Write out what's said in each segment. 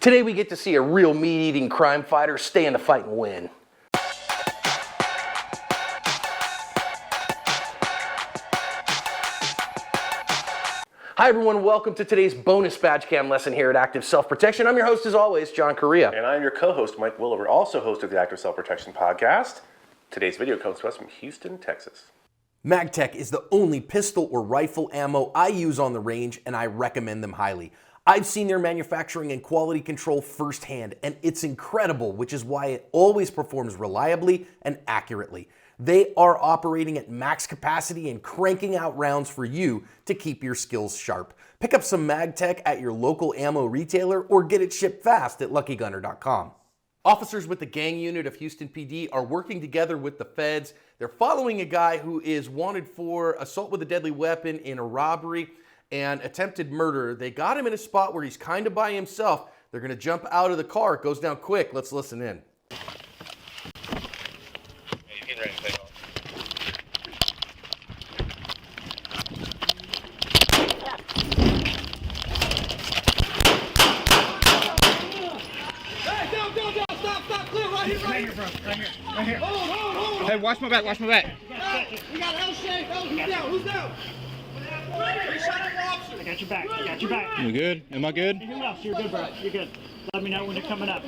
Today we get to see a real meat-eating crime fighter stay in the fight and win. Hi everyone, welcome to today's bonus badge cam lesson here at Active Self-Protection. I'm your host as always, John Correa. And I'm your co-host, Mike Williver, also host of the Active Self-Protection podcast. Today's video comes to us from Houston, Texas. MagTech is the only pistol or rifle ammo I use on the range, and I recommend them highly. I've seen their manufacturing and quality control firsthand, and it's incredible, which is why it always performs reliably and accurately. They are operating at max capacity and cranking out rounds for you to keep your skills sharp. Pick up some MagTech at your local ammo retailer or get it shipped fast at luckygunner.com. Officers with the gang unit of Houston PD are working together with the feds. They're following a guy who is wanted for assault with a deadly weapon in a robbery and attempted murder. They got him in a spot where he's kind of by himself. They're going to jump out of the car. It goes down quick. Let's listen in. Ready to take off. Hey, don't, stop, clear, right here, right here. Hold. Hey, watch my back. We got L-shape, who's down? We shot at the officer. I got your back. You good? Am I good? Who else? You're good, bro. You're good. Let me know when you're coming up.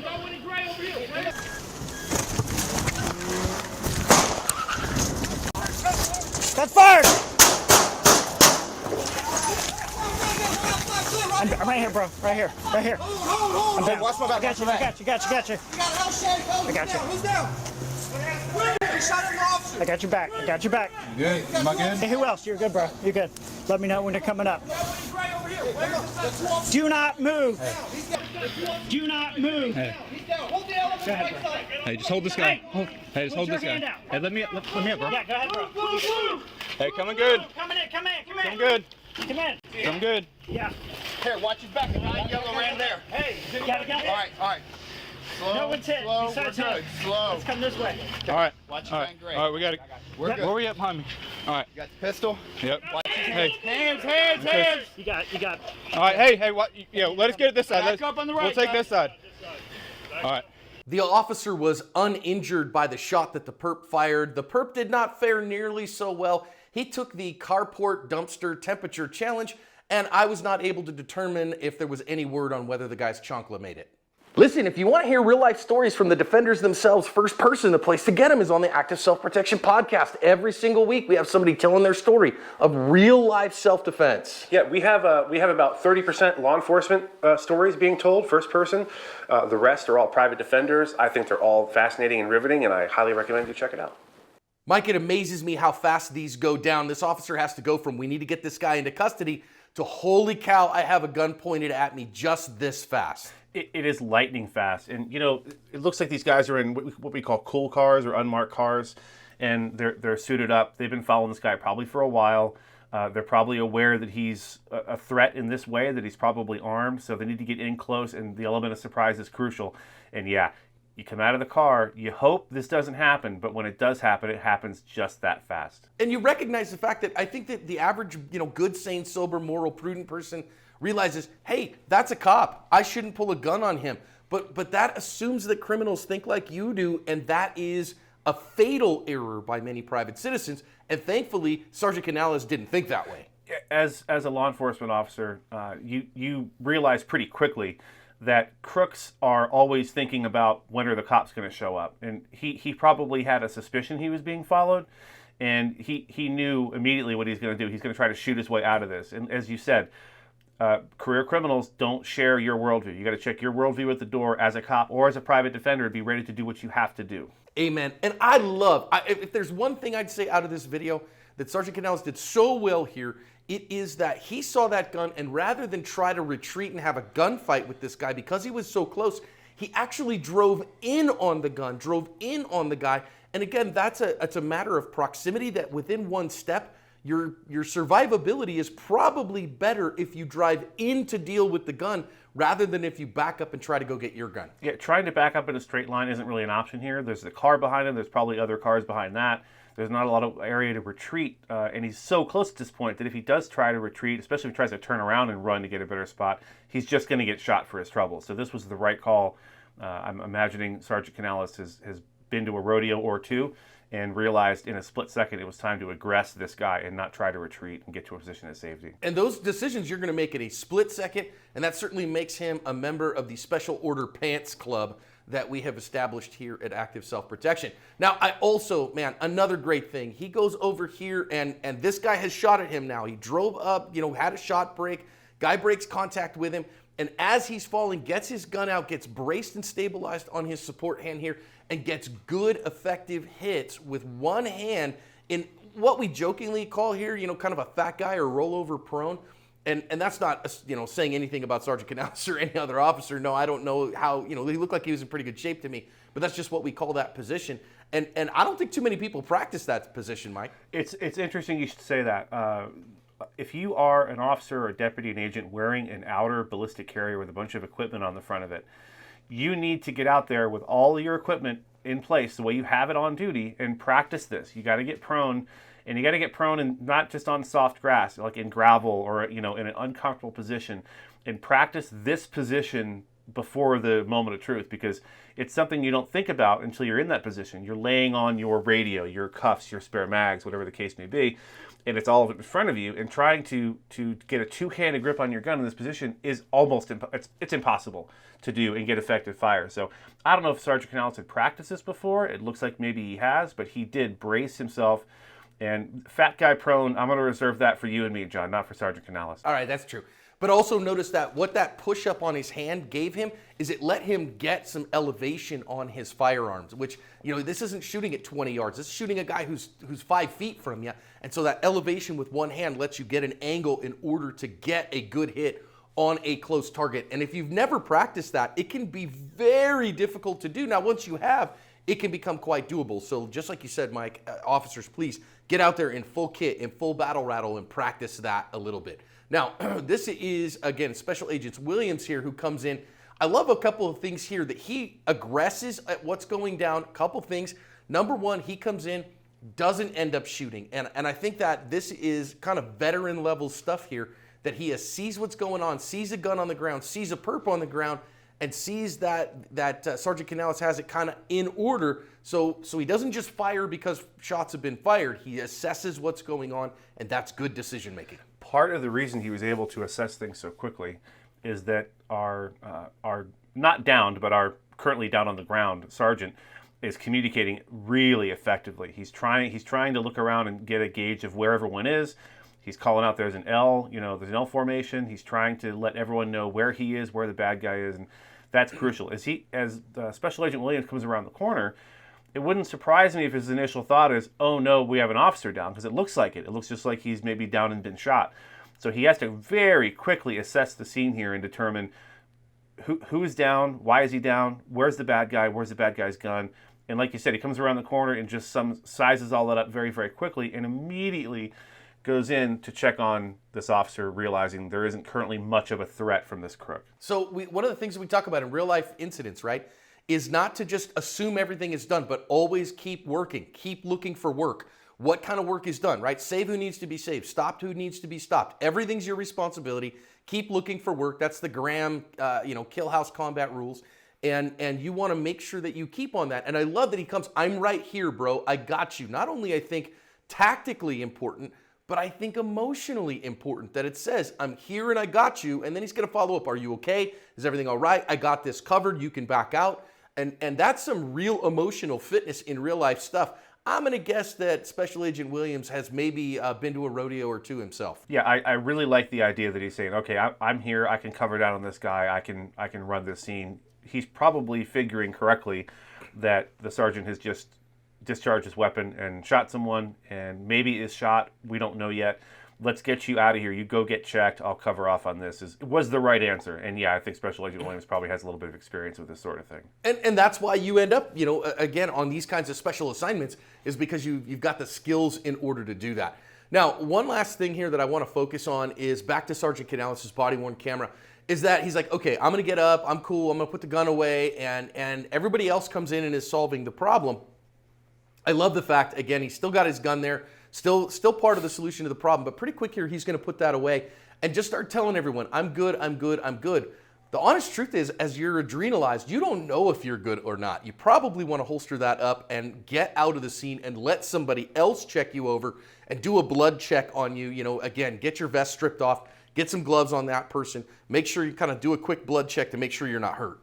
That's fired! I'm right here, bro. Right here. Hold. I'm down. Watch my back. I got you. We got L-shape, I got you. Who's down? We shot at the officer. I got your back. Good. Am I good? Hey, who else? You're good, bro. You're good. Let me know when you're coming up. Do not move. Do not move. Hey. Hold the element Go ahead, right bro. side. Hey, just hold this guy. Hey, just hold your this guy. hand out. Hey, let me up, bro. Yeah, go ahead, bro. Hey, coming good. Come in. Coming good. Come in. Coming good. Yeah. Here, watch his back. Yellow ran there. Hey, got it. All right. Slow, No one's hit. slow, Besides we're him. good. Slow. Let's come this way. All right. Watch All your right. man, great. All right, we got it. We're good. Where we at behind me? All right. You got the pistol? Yep. Watch his Hey. hands. You got. All right. Hey. What? Yeah. Let us get it this side. Back up on the right, We'll take guys. this side. All right. The officer was uninjured by the shot that the perp fired. The perp did not fare nearly so well. He took the carport dumpster temperature challenge, and I was not able to determine if there was any word on whether the guy's chancla made it. Listen, if you want to hear real-life stories from the defenders themselves, first person, the place to get them is on the Active Self-Protection podcast. Every single week, we have somebody telling their story of real-life self-defense. Yeah, we have about 30% law enforcement stories being told, first person. The rest are all private defenders. I think they're all fascinating and riveting, and I highly recommend you check it out. Mike, it amazes me how fast these go down. This officer has to go from we need to get this guy into custody to holy cow, I have a gun pointed at me just this fast. It is lightning fast, and you know it looks like these guys are in what we call cool cars or unmarked cars, and they're suited up. They've been following this guy probably for a while. They're probably aware that he's a threat in this way, that he's probably armed, so they need to get in close, and the element of surprise is crucial. And yeah, you come out of the car, you hope this doesn't happen, but when it does happen, it happens just that fast. And you recognize the fact that I think that the average, good, sane, sober, moral, prudent person realizes, hey, that's a cop. I shouldn't pull a gun on him. But that assumes that criminals think like you do, and that is a fatal error by many private citizens. And thankfully, Sergeant Canales didn't think that way. As a law enforcement officer, you realize pretty quickly that crooks are always thinking about when are the cops going to show up. And he probably had a suspicion he was being followed, and he knew immediately what he's going to do. He's going to try to shoot his way out of this. And as you said, career criminals don't share your worldview. You got to check your worldview at the door as a cop or as a private defender. Be ready to do what you have to do. Amen. And if there's one thing I'd say out of this video that Sergeant Canales did so well here, it is that he saw that gun, and rather than try to retreat and have a gunfight with this guy because he was so close, he actually drove in on the gun, drove in on the guy. And again, it's a matter of proximity, that within one step, your survivability is probably better if you drive in to deal with the gun rather than if you back up and try to go get your gun. Yeah, trying to back up in a straight line isn't really an option here. There's the car behind him. There's probably other cars behind that. There's not a lot of area to retreat, and he's so close at this point that if he does try to retreat, especially if he tries to turn around and run to get a better spot, he's just going to get shot for his trouble. So this was the right call. I'm imagining Sergeant Canales has been to a rodeo or two and realized in a split second it was time to aggress this guy and not try to retreat and get to a position of safety. And those decisions you're going to make in a split second, and that certainly makes him a member of the Special Order Pants Club that we have established here at Active Self-Protection. Now, I also, man, another great thing, he goes over here and this guy has shot at him now. He drove up, had a shot break, guy breaks contact with him, and as he's falling, gets his gun out, gets braced and stabilized on his support hand here, and gets good, effective hits with one hand in what we jokingly call here, kind of a fat guy or rollover prone. And that's not, saying anything about Sergeant Canales or any other officer. No, I don't know how, he looked like he was in pretty good shape to me, but that's just what we call that position. And I don't think too many people practice that position, Mike. It's interesting you should say that. If you are an officer or a deputy, an agent wearing an outer ballistic carrier with a bunch of equipment on the front of it, you need to get out there with all your equipment in place the way you have it on duty and practice this. You got to get prone. And you got to get prone, and not just on soft grass, like in gravel or in an uncomfortable position, and practice this position before the moment of truth, because it's something you don't think about until you're in that position. You're laying on your radio, your cuffs, your spare mags, whatever the case may be, and it's all of it in front of you. And trying to get a two-handed grip on your gun in this position is almost it's impossible to do and get effective fire. So I don't know if Sergeant Canales had practiced this before. It looks like maybe he has, but he did brace himself. And fat guy prone, I'm going to reserve that for you and me, John, not for Sergeant Canales. All right, that's true. But also notice that what that push-up on his hand gave him is it let him get some elevation on his firearms, which, this isn't shooting at 20 yards. This is shooting a guy who's 5 feet from you. And so that elevation with one hand lets you get an angle in order to get a good hit on a close target. And if you've never practiced that, it can be very difficult to do. Now, once you have, it can become quite doable. So just like you said, Mike, officers, please get out there in full kit, in full battle rattle, and practice that a little bit. Now, this is, again, Special Agent Williams here who comes in. I love a couple of things here that he aggresses at what's going down. A couple things. Number one, he comes in, doesn't end up shooting. And I think that this is kind of veteran level stuff here, that he sees what's going on, sees a gun on the ground, sees a perp on the ground, and sees that Sergeant Canales has it kind of in order. So he doesn't just fire because shots have been fired. He assesses what's going on, and that's good decision making. Part of the reason he was able to assess things so quickly is that our not downed, but our currently down on the ground sergeant is communicating really effectively. He's trying to look around and get a gauge of where everyone is. He's calling out there's an L, there's an L formation. He's trying to let everyone know where he is, where the bad guy is, and that's crucial. As Special Agent Williams comes around the corner, it wouldn't surprise me if his initial thought is, oh no, we have an officer down, because it looks like it. It looks just like he's maybe down and been shot. So he has to very quickly assess the scene here and determine who's down, why is he down, where's the bad guy, where's the bad guy's gun. And like you said, he comes around the corner and just sizes all that up very, very quickly and immediately goes in to check on this officer, realizing there isn't currently much of a threat from this crook. So one of the things that we talk about in real life incidents, right, is not to just assume everything is done, but always keep working, keep looking for work. What kind of work is done, right? Save who needs to be saved, stopped who needs to be stopped. Everything's your responsibility. Keep looking for work. That's the Graham, Kill House combat rules. And you want to make sure that you keep on that. And I love that he comes, I'm right here, bro. I got you. Not only, I think, tactically important, but I think emotionally important, that it says, I'm here and I got you. And then he's going to follow up. Are you okay? Is everything all right? I got this covered. You can back out. And that's some real emotional fitness in real life stuff. I'm going to guess that Special Agent Williams has maybe been to a rodeo or two himself. Yeah, I really like the idea that he's saying, okay, I'm here. I can cover down on this guy. I can run this scene. He's probably figuring correctly that the sergeant has just discharged his weapon and shot someone, and maybe is shot. We don't know yet. Let's get you out of here. You go get checked. I'll cover off on this. Was the right answer. And yeah, I think Special Agent Williams probably has a little bit of experience with this sort of thing. And that's why you end up, again, on these kinds of special assignments, is because you've got the skills in order to do that. Now, one last thing here that I want to focus on is back to Sergeant Canales' body-worn camera, is that he's like, okay, I'm going to get up. I'm cool. I'm going to put the gun away. And everybody else comes in and is solving the problem. I love the fact, again, he's still got his gun there, still part of the solution to the problem, but pretty quick here, he's going to put that away and just start telling everyone, I'm good, I'm good, I'm good. The honest truth is, as you're adrenalized, you don't know if you're good or not. You probably want to holster that up and get out of the scene and let somebody else check you over and do a blood check on you. You know, again, get your vest stripped off, get some gloves on that person, make sure you kind of do a quick blood check to make sure you're not hurt.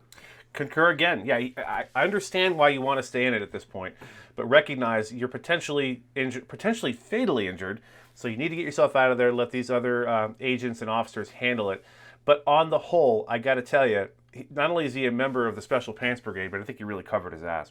Concur again. Yeah, I understand why you want to stay in it at this point, but recognize you're potentially injured, potentially fatally injured, so you need to get yourself out of there, let these other agents and officers handle it. But on the whole, I got to tell you, not only is he a member of the Special Pants Brigade, but I think he really covered his ass.